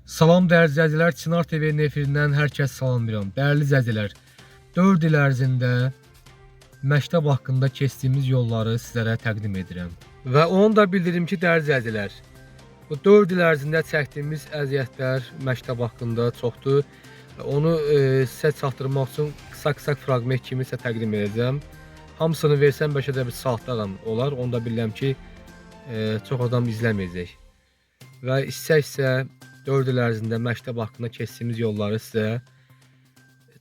Salam dəyərli izləyicilər, Çınar TV-nin efirindən hər kəs salamlayıram. Dəyərli izləyicilər, 4 il ərzində məktəb haqqında keçdiyimiz yolları sizlərə təqdim edirəm. Və onu da bildirim ki, dəyərli izləyicilər, bu 4 il ərzində çəkdiyimiz əziyyətlər məktəb haqqında çoxdur. Onu sizə çatdırmaq üçün qısa fraqment kimi sizə təqdim edəcəm. Hamısını versəm bəlkə də bir saatlarla olar. Onu da bilirəm ki, çox adam izləməyəcək. Və istəksə 4 il ərzində məktəb haqqında keçdiyimiz yolları sizə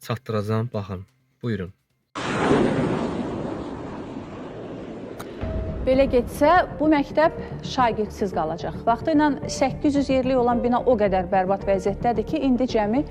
çatdıracağım. Baxın, buyurun. Belə getsə, bu məktəb şagirdsiz qalacaq. Vaxtı ilə 800 yerlik olan bina o qədər bərbad vəziyyətdədir ki, indi cəmi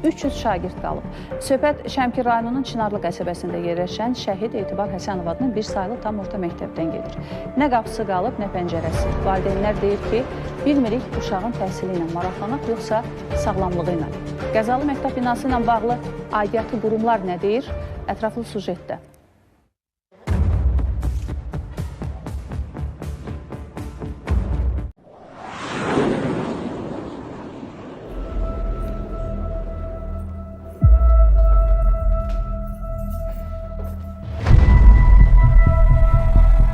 300 şagird qalıb. Söhbət Şəmkir rayonunun Çınarlı qəsəbəsində yerləşən Şəhid Etibar Həsənov adının bir saylı tam orta məktəbdən gedir. Nə qapısı qalıb, nə pəncərəsi. Valideynlər deyir ki, bilmirik uşağın təhsili ilə maraqlanaq, yoxsa sağlamlığı ilə. Qəzalı məktəb binası ilə bağlı aidiyyatı qurumlar nə deyir? Ətraflı sujetdə.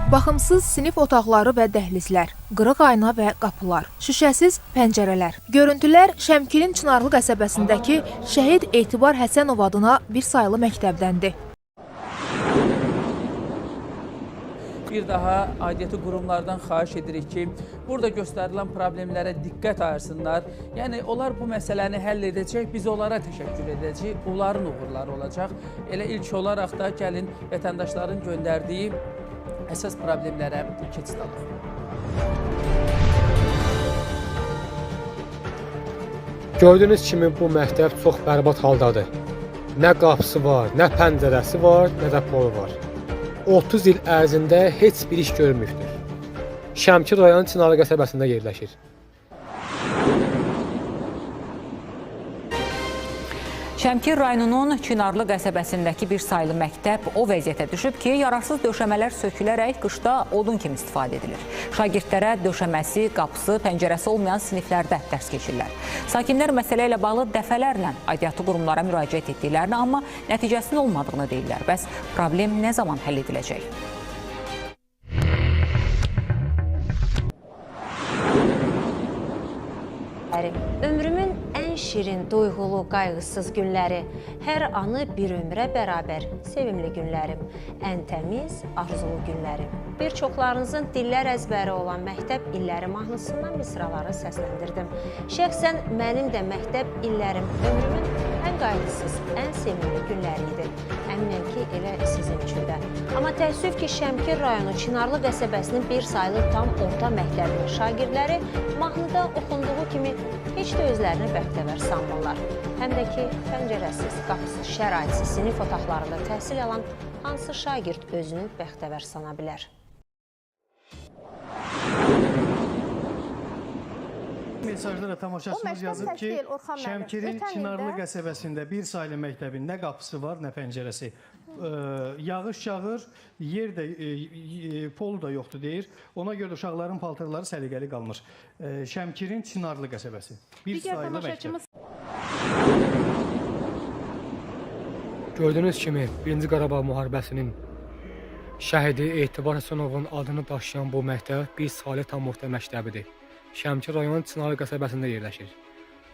Baxımsız sinif otaqları və dəhlizlər, qırıq ayna və qapılar, şüşəsiz pəncərələr. Görüntülər Şəmkirin Çınarlı qəsəbəsindəki Şəhid Etibar Həsənov adına bir saylı məktəbdəndir. Bir daha aidiyyatı qurumlardan xahiş edirik ki, burada göstərilən problemlərə diqqət ayırsınlar. Yəni, onlar bu məsələni həll edəcək, biz onlara təşəkkür edəcək, onların uğurları olacaq. Elə ilk olaraq da gəlin vətəndaşların göndərdiyi əsas problemlərə keçid alaq. Gördüyünüz kimi bu məktəb çox bərbad haldadır. Nə qapısı var, nə pəncərəsi var, nə də polu var. 30 il ərzində heç bir iş görmüşdür. Şəmkir rayonunun Çınarlı qəsəbəsində yerləşir. Şəmkir rayonunun Çınarlı qəsəbəsindəki bir saylı məktəb o vəziyyətə düşüb ki, yararsız döşəmələr sökülərək qışda odun kimi istifadə edilir. Şagirdlərə döşəməsi, qapısı, pəncərəsi olmayan siniflərdə dərs keçirlər. Sakinlər məsələ ilə bağlı dəfələrlə aidiyyatı qurumlara müraciət etdiklərini, amma nəticəsinin olmadığını deyirlər. Bəs problem nə zaman həll ediləcək? Ömrümün ən şirin, duyğulu, qayğısız günləri, hər anı bir ömrə bərabər sevimli günlərim, ən təmiz, arzulu günlərim. Bir çoxlarınızın dillər əzbəri olan məktəb illəri mahnısından misraları səsləndirdim. Şəxsən mənim də məktəb illərim ömrümün ən qayğısız, ən sevimli günləri idi. Əminəm ki, elə sizin üçün də. Amma təəssüf ki, Şəmkir rayonu Çınarlı qəsəbəsinin bir saylı tam orta məktəbinin şagirdləri mahnıda oxunduğu kimi heç də özlərini bəxtəvər sanmırlar. Həm də ki, pəncərəsiz, qapısız, şəraitsiz sinif otaqlarında təhsil alan hansı şagird özünü bəxtəvər sana bilər? Mesajlara tamaşaçımız yazıb ki, Şəmkirin Çınarlı qəsəbəsində bir saylı məktəbin nə qapısı var, nə pəncərəsi. Yağış yağır, yer də, polu da yoxdur deyir. Ona görə uşaqların paltarları səliqəli qalmır. Şəmkirin Çınarlı qəsəbəsi. Bir saylı məktəb. Gördüyünüz kimi 1-ci Qarabağ müharibəsinin şəhidi Etibar Həsənovun adını daşıyan bu məktəb bir saylı tam orta məktəbidir. Şəmkir rayonunun Çınarlı qəsəbəsində yerləşir.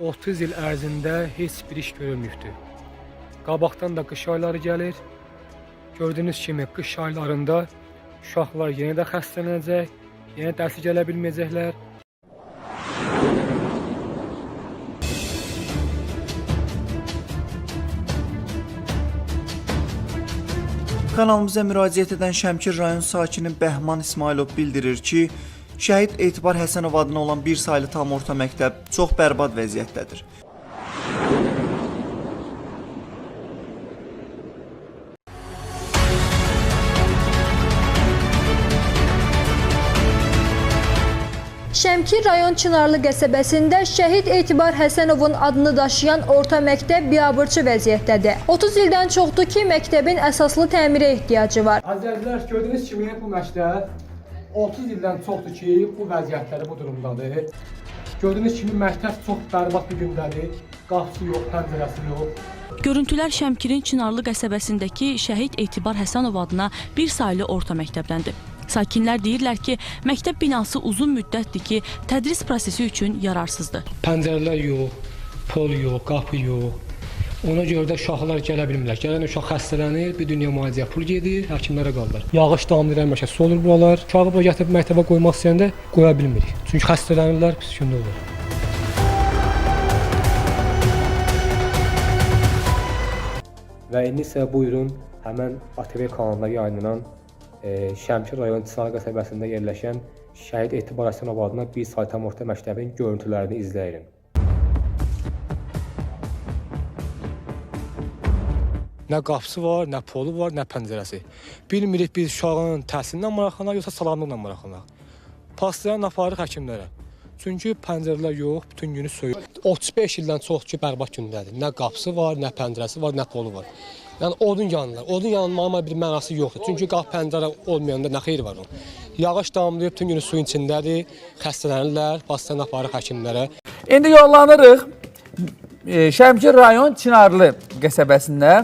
30 il ərzində heç bir iş görülmüşdür. Qabaqdan da qış ayları gəlir. Gördüyünüz kimi qış aylarında uşaqlar yenə də xəstələnəcək, yenə dərsə gələ bilməyəcəklər. Kanalımıza müraciət edən Şəmkir rayon sakini Bəhman İsmailov bildirir ki, Şəhid Etibar Həsənov adına olan bir saylı tam orta məktəb çox bərbad vəziyyətdədir. Şəmkir rayon Çınarlı qəsəbəsində Şəhid Etibar Həsənovun adını daşıyan orta məktəb biabırçı vəziyyətdədir. 30 ildən çoxdur ki, məktəbin əsaslı təmirə ehtiyacı var. Əzizlər, gördüyünüz kimi bu məktəb 30 ildən çoxdur ki, bu vəziyyətləri bu durumdadır. Gördüyünüz kimi məktəb çox bərbad bir gündədir. Qapısı yox, pəncərəsi yox. Görüntülər Şəmkirin Çınarlı qəsəbəsindəki Şəhid Etibar Həsənov adına bir saylı orta məktəbdəndir. Sakinlər deyirlər ki, məktəb binası uzun müddətdir ki, tədris prosesi üçün yararsızdır. Pəncərələr yox, pol yox, qapı yox. Ona görə də uşaqlar gələ bilmirlər. Gələn uşaq xəstələnir, bir dünya müalicəyə pul gedir, həkimlərə qalırlar. Yağış davamlı eləməşəsi olur buralar. Uşağı bura gətirib məktəbə qoymaq istəyəndə qoya bilmirik. Çünki xəstələnirlər, pis gündə olur. Və indi isə buyurun həmən ATV kanalında yayınlanan Şəmkir rayon Çınarlı qəsəbəsində yerləşən Şəhid Etibar Həsənov adına bir saylı tam orta məktəbin görüntülərini izləyin. Nə qapısı var, nə polu var, nə pəncərəsi. Bilmirik biz uşağın təhsilindən maraqlanaq, yoxsa sağlamlıqla maraqlanaq. Paslayan aparıq həkimlərə. Çünki pəncərələr yox, bütün günü soyuq. 35 ildən çox ki, bərbad gündədir. Nə qapısı var, nə pəncərəsi var, nə polu var. Yəni odun yanırlar. Odun yanılmağın bir mənası yoxdur. Çünki qapı pəncərə olmayanda nə xeyri var onun. Yağış damlayıb bütün günü suyun içindədir. Xəstələnirlər, paslayan aparıq həkimlərə. İndi yollanırıq Şəmkir rayon Çınarlı qəsəbəsində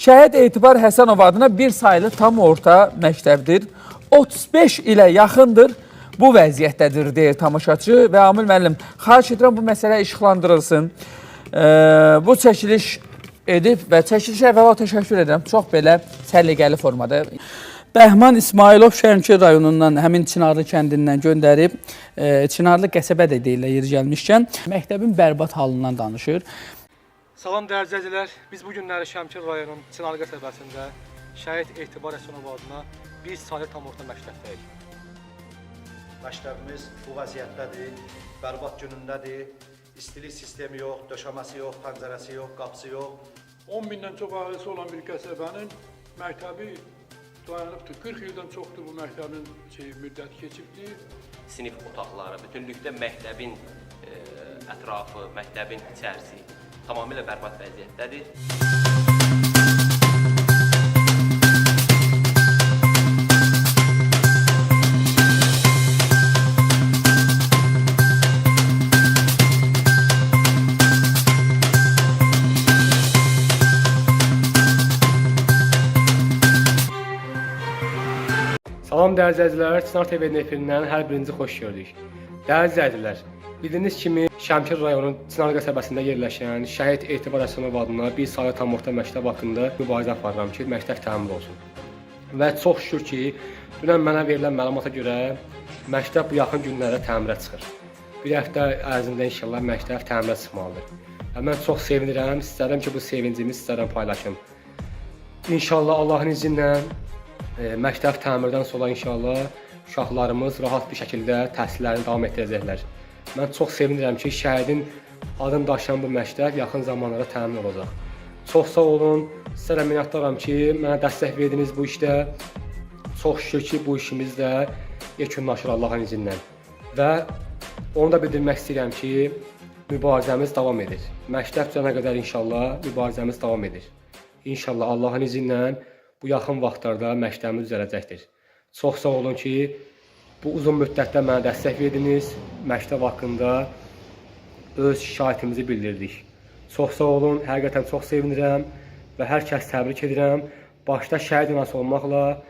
Şəhid Etibar Həsənov adına bir saylı tam orta məktəbdir. 35 ilə yaxındır bu vəziyyətdədir deyir tamaşaçı və Amil müəllim, xahiş edirəm bu məsələ işıqlandırılsın. Bu çəkiliş edib və çəkilişə əvvəla təşəkkür edirəm. Çox belə səliqəli formada. Bəhman İsmailov Şəmkir rayonundan, həmin Çınarlı kəndindən göndərib. Çınarlı qəsəbə də deyirlər yeri gəlmişkən. Məktəbin bərbad halından danışır. Salam dəyərli izləyicilər. Biz bu günləri Şəmkir rayonunun Çınarlı qəsəbəsində Şəhid Etibar Həsənov adına bir saylı tam orta məktəbdəyik. Məktəbimiz bu vəziyyətdədir, bərbad günündədir. İstilik sistemi yox, döşəməsi yox, pəncərəsi yox, qapısı yox. 10 mindən çox ailəsi olan bir qəsəbənin məktəbi dayanıbdır. 40 ildən çoxdur bu məktəbin müddəti keçibdir. Sinif otaqları, bütünlükdə məktəbin ətrafı, məktəbin içərisi tamamilə bərbad vəziyyətdədir. Salam dəyərli izləyicilər, Çınar TV-nin efirindən hər birinizi xoş gördük. Dəyərli izləyicilər, bildiyiniz kimi Şəmkir rayonunun Çınarlı qəsəbəsində yerləşən Şəhid Etibar Həsənov adına bir saylı tam orta məktəb haqqında mübarizə aparıram ki, məktəb təmir olsun. Və çox şükür ki, dünən mənə verilən məlumata görə məktəb bu yaxın günlərdə təmirə çıxır. Bir həftə ərzində inşallah məktəb təmirə çıxmalıdır. Və mən çox sevinirəm, istərəm ki, bu sevincimi sizlərlə paylaşım. İnşallah Allahın izni ilə məktəb təmirdən sonra inşallah uşaqlarımız rahat bir şəkildə təhsillərini davam etdirəcəklər. Mən çox sevinirəm ki, şəhidin adını daşıyan bu məktəb yaxın zamanlarda təmin olacaq. Çox sağ olun, sizlərə minnətdaram ki, mənə dəstək verdiniz bu işdə. Çox şükür ki, bu işimiz də yekunlaşır Allahın izni ilə. Və onu da bildirmək istəyirəm ki, mübarizəmiz davam edir. Məktəb cana qədər inşallah mübarizəmiz davam edir. İnşallah Allahın izni ilə bu yaxın vaxtlarda məktəbimiz düzələcəkdir. Çox sağ olun ki, bu uzun müddətdə mənə dəstək verdiniz, məktəb haqqında öz şikayətimizi bildirdik. Çox sağ olun, həqiqətən çox sevinirəm və hər kəs təbrik edirəm. Başda şəhid anası olmaqla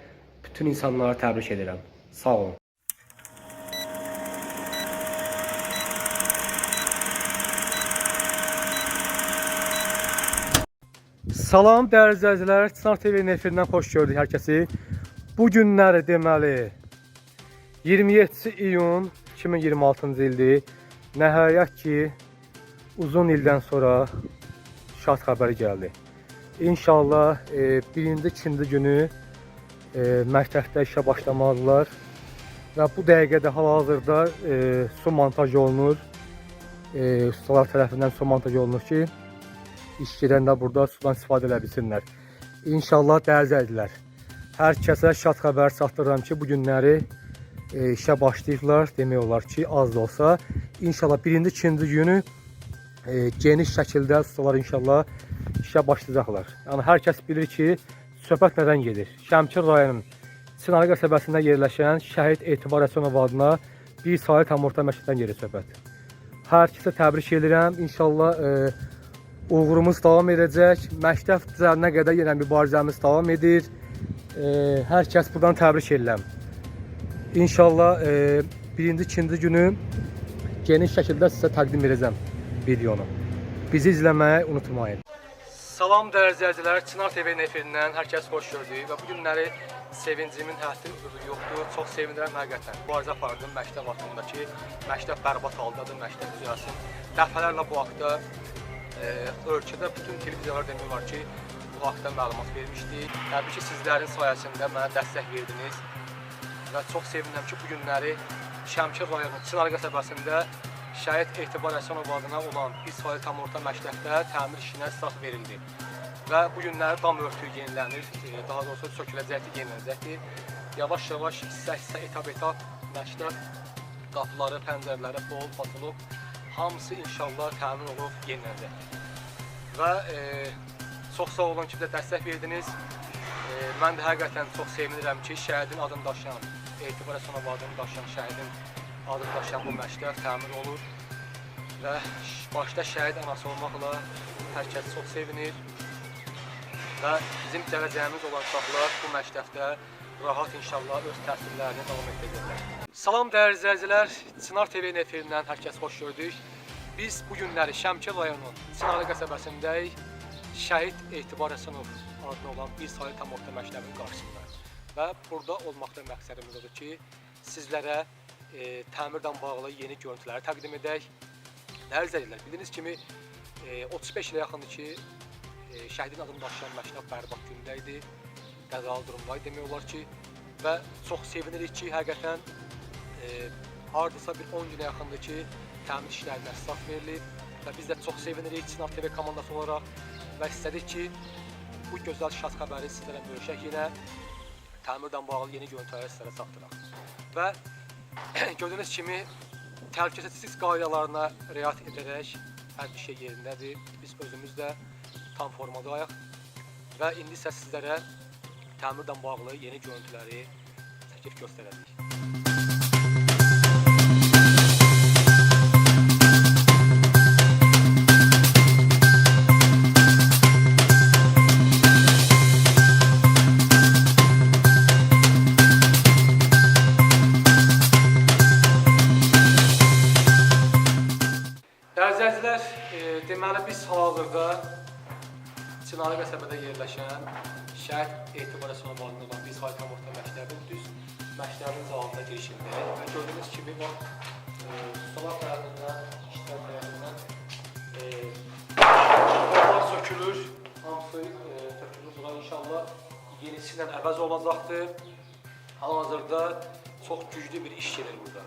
bütün insanları təbrik edirəm. Sağ olun. Salam dəyərli izləyicilər, Çınar TV-nin efirindən xoş gördük hər kəsi. Bu günləri deməli 27 iyun 2026-cı ildir. Nəhayət ki, uzun ildən sonra şad xəbəri gəldi. İnşallah birinci, ikinci günü məktəbdə işə başlamalıdırlar. Və bu dəqiqədə hal-hazırda su montaj olunur. Ustalar tərəfindən su montaj olunur ki, iş gedəndə burada sudan istifadə edə bilsinlər. İnşallah dəyərli izləyicilər, hər kəsə şad xəbər çatdırıram ki, bu günləri işə başlayıblar. Demək olar ki, az da olsa. İnşallah birinci, ikinci günü geniş şəkildə ustalar inşallah işə başlayacaqlar. Yəni hər kəs bilir ki, söhbət nədən gedir? Şəmkir rayonunun Çınarlı qəsəbəsində yerləşən Şəhid Etibar Həsənov adına bir saylı tam orta məktəbdən gedir söhbət. Hər kəsə təbrik edirəm. İnşallah uğurumuz davam edəcək. Məktəb düzəlinə qədər yenə mübarizəmiz davam edir. Hər kəs buradan təbrik edirəm. İnşallah birinci, ikinci günü geniş şəkildə sizə təqdim edəcəm videonu. Bizi izləməyi unutmayın. Salam dəyərli izləyicilər, Çınar TV efirindən hər kəs xoş gördük və bu günləri sevincimin həddi yoxdur. Çox sevinirəm həqiqətən. Mübarizə apardım məktəb haqqındakı. Məktəb bərbad haldadır, məktəb düzəlsin. Dəfələrlə bu haqda ölkədə bütün televiziyalar demək var ki, bu haqda məlumat vermişdik. Təbii ki, sizlərin sayəsində mənə dəstək verdiniz və çox sevinirəm ki, bu günləri Şəmkir rayonu Çınar qəsəbəsində Şəhid Etibar Həsənov adına olan bir saylı tam orta məktəbdə təmir işinə start verildi. Və bu günləri dam örtüyü yenilənir, daha doğrusu söküləcəkdir, yenilənəcəkdir. Yavaş-yavaş, hissə-hissə, etap-etap məktəb qapıları, pəncərələri, pol, patolog hamısı inşallah təmin olub yenilənəcəkdir. Və çox sağ olun ki, bizə dəstək verdiniz. Mən də həqiqətən çox sevinirəm ki, şəhidin adını daşıyan, Etibar Həsənov adını daşıyan şəhidin adını daşıyan bu məktəb təmin olur və başda şəhid anası olmaqla hər kəs çox sevinir və bizim gələcəyimiz olan uşaqlar bu məktəbdə rahat inşallah öz təhsillərini davam etdirəcəklər. Salam dəyərli izləyicilər, Çınar TV efirindən hər kəs xoş gördük. Biz bu günləri Şəmkir rayonunun Çınarlı qəsəbəsindəyik. Şəhid Etibar Həsənov adına olan bir saylı tam orta məktəbin qarşısında və burada olmaqda məqsədimiz odur ki, sizlərə təmirdən bağlı yeni görüntüləri təqdim edək. Dəyərli izləyicilər, bildiyiniz kimi 35 ilə yaxındır ki, şəhidin adını daşıyan məktəb bərbad gündə idi, qəzalı durumdaydı demək olar ki, və çox sevinirik ki, həqiqətən hardasa bir 10 günə yaxındır ki, təmir işlərinə start verilib və biz də çox sevinirik Çınar TV komandası olaraq və istədik ki, bu gözəl şad xəbəri sizlərə bölüşək, yenə təmirdən bağlı yeni görüntüləri sizlərə çatdıraq. Və gördüyünüz kimi təhlükəsizlik qaydalarına riayət edərək hər bir şey yerindədir. Biz özümüz də tam formadayıq və indi isə sizlərə təmirdən bağlı yeni görüntüləri çəkib göstərəcəyik. Deməli, biz hal-hazırda Çınarlı qəsəbədə yerləşən Şəhid Etibar Həsənov adına olan bir saylı tam orta məktəbin düz məktəbin zalında girişindəyik və gördüyünüz kimi salaq tərəfindən, işlər tərəfindən qapılar sökülür, hamısı tökülür. Buna inşallah yenisi ilə əvəz olacaqdır. Hal-hazırda çox güclü bir iş gedir burada.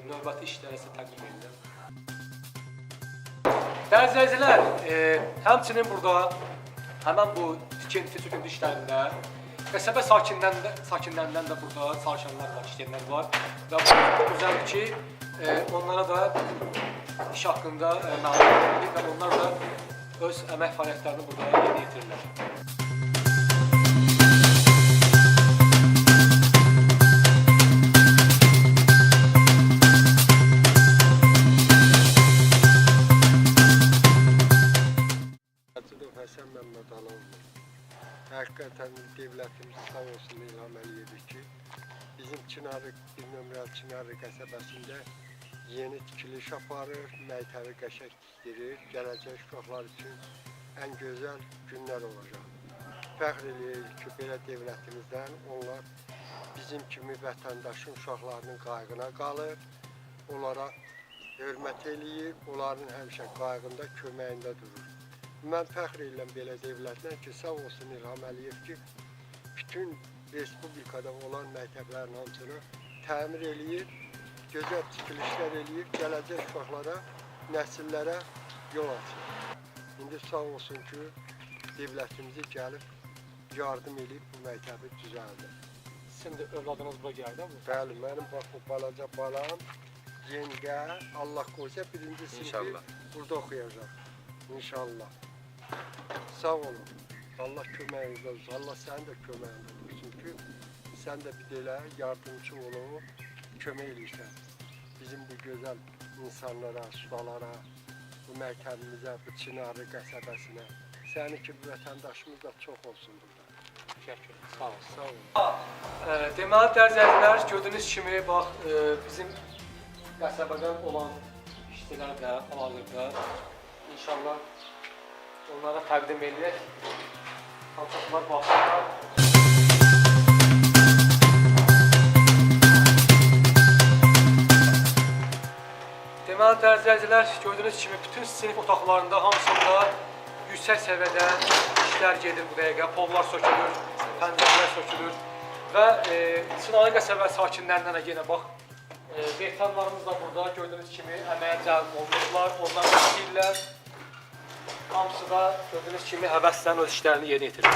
Növbəti işləri sizə təqdim edirəm. Dəyərli izləyicilər, həmçinin burada həmən bu tikinti söküntü işlərində qəsəbə sakinlərindən də burada çalışanlar var, işləyənlər var və bu gözəldir ki, onlara da iş haqqında məlumat verilir və onlar da öz əmək fəaliyyətlərini burada yerinə yetirirlər. Həqiqətən devlətimiz sağ olsun İlham Əliyev ki, bizim Çınarlı, bir nömrəli Çınarlı qəsəbəsində yeni tikiliş aparır, məktəbi qəşəng tikdirir, gələcək uşaqlar üçün ən gözəl günlər olacaq. Fəxr edirik ki, belə devlətimizdən onlar bizim kimi vətəndaşın uşaqlarının qayğına qalır, onlara hörmət eləyir, onların həmişə qayğında, köməyində durur. Mən fəxr edirəm belə devlətlə ki, sağ olsun İlham Əliyev ki, bütün Respublikada olan məktəblərin hamısını təmir eləyir, gözəl tikilişlər eləyir, gələcək uşaqlara, nəsillərə yol açır. İndi sağ olsun ki, devlətimizi gəlib yardım edib bu məktəbi düzəldir. Şimdi övladınız bura gəldi mi? Bəli, mənim bax bu balaca balam, yengə, Allah qoysa birinci sinfi burada oxuyacaq. İnşallah. Sağ olun. Allah köməyinizdə olsun. Allah sənin də köməyində olsun ki, sən də bir elə yardımcı olub, kömək eləyirsən. Bizim bu gözəl insanlara, ustalara, bu məktəbimizə, bu Çınarlı qəsəbəsinə. Səni ki, bu vətəndaşımız da çox olsun burada. Təşəkkür ederim. Sağ olun. Sağ olun. Deməli dərəcələr gördüyünüz kimi bax bizim qəsəbədən olan işçilər də hal-hazırda inşallah onlara təqdim edilir. Alçaqlar baxsınlar. Deməli dərəcələr gördüyünüz kimi bütün sinif otaqlarında hamısında yüksək səviyyədə işlər gedir bu dəqiqə. Pollar sökülür, pəncərələr sökülür və Çınarlı qəsəbə sakinlərindən də yenə bax veteranlarımız da burada gördüyünüz kimi əməyə cəlb olunurlar, onlar istəyirlər. Hamısı da gördüyünüz kimi həvəslə öz işlərini yerinə yetirir.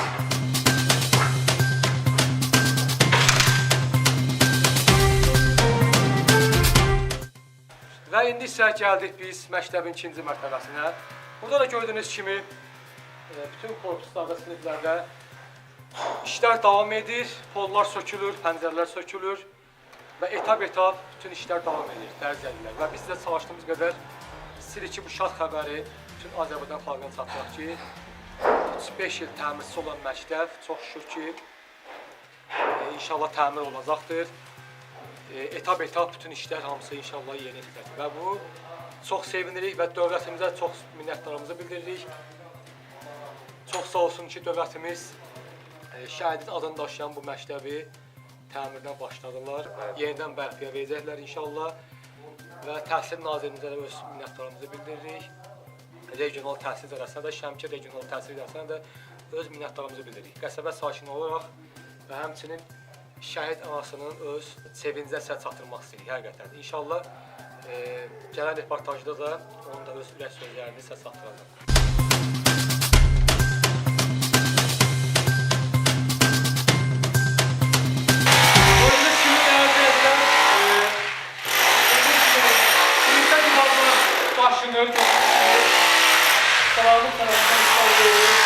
Və indi isə gəldik biz məktəbin 2-ci mərtəbəsinə. Burada da gördüyünüz kimi bütün korpuslarda, siniflərdə işlər davam edir, pollar sökülür, pəncərələr sökülür və etap-etap bütün işlər davam edir, dərəcəlilər. Və biz də çalışdığımız qədər istəyirik ki, bu şad xəbəri bütün Azərbaycan xalqına çatdıraq ki, 35 il təmirçisi olan məktəb çox şükür ki, inşallah təmir olacaqdır. Etap-etap bütün işlər hamısı inşallah yerinə yetiriləcək. Və bu çox sevinirik və dövlətimizə çox minnətdarlığımızı bildiririk. Çox sağ olsun ki, dövlətimiz şəhidin adını daşıyan bu məktəbi təmirdən başladılar. Yenidən bərpaya verəcəklər inşallah. Və Təhsil Nazirimizə də öz minnətdarlığımızı bildiririk. Regional təhsil idarəsinə də, Şəmkir regional təhsil idarəsinə də öz minnətdarlığımızı bildiririk. Qəsəbə sakini olaraq və həmçinin şəhid anasının öz sevincə sizə çatdırmaq istəyirik həqiqətən. İnşallah gələn reportajda da onun da öz ürək sözlərini sizə çatdıracaq. Başlanır, sağlık tarafından sağlıyoruz.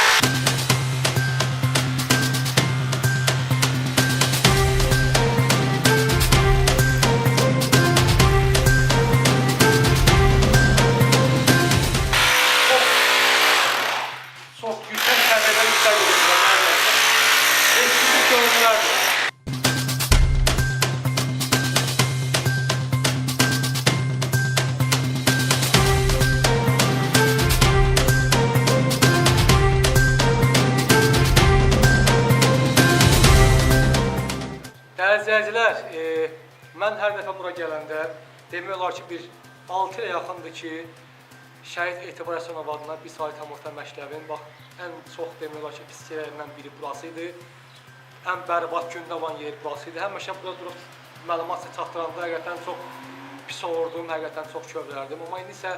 Çok yüksek seviyeden işler görüyoruz. Eskilik görüntülerdir. Dəyərli mən hər dəfə bura gələndə demək olar ki, bir 6 ilə yaxındır ki, Şəhid Etibar Həsənov adına bir saylı tam orta məktəbin ən çox demək olar ki, pis yerlərindən biri burası idi. Ən bərbad gündə olan yeri burası idi. Həmişə burada durub məlumat çatdıranda həqiqətən çox pis olurdum, həqiqətən çox kövrələrdim. Amma indi isə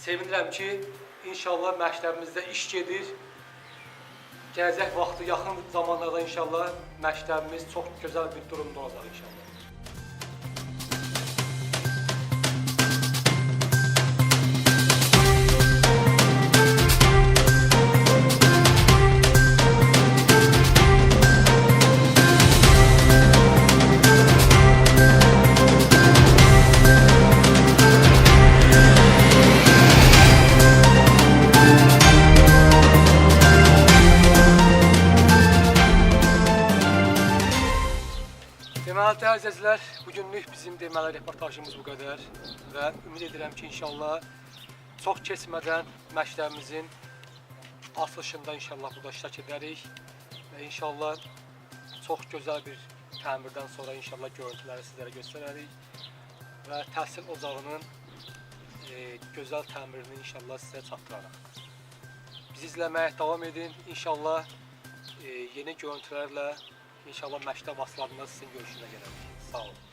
sevinirəm ki, inşallah məktəbimizdə iş gedir. Gələcək vaxtı, yaxın zamanlarda inşallah məktəbimiz çox gözəl bir durumda olacaq inşallah. Deməli, dəyərli izləyicilər, bugünlük bizim deməli reportajımız bu qədər və ümid edirəm ki, inşallah çox keçmədən məktəbimizin açılışında inşallah burada iştirak edərik və inşallah çox gözəl bir təmirdən sonra inşallah görüntüləri sizlərə göstərərik və təhsil ocağının gözəl təmirini inşallah sizə çatdırarıq. Bizi izləməyə davam edin, inşallah yeni görüntülərlə İnşallah məktəb aslarında sizin görüşünə gələrik. Sağ olun.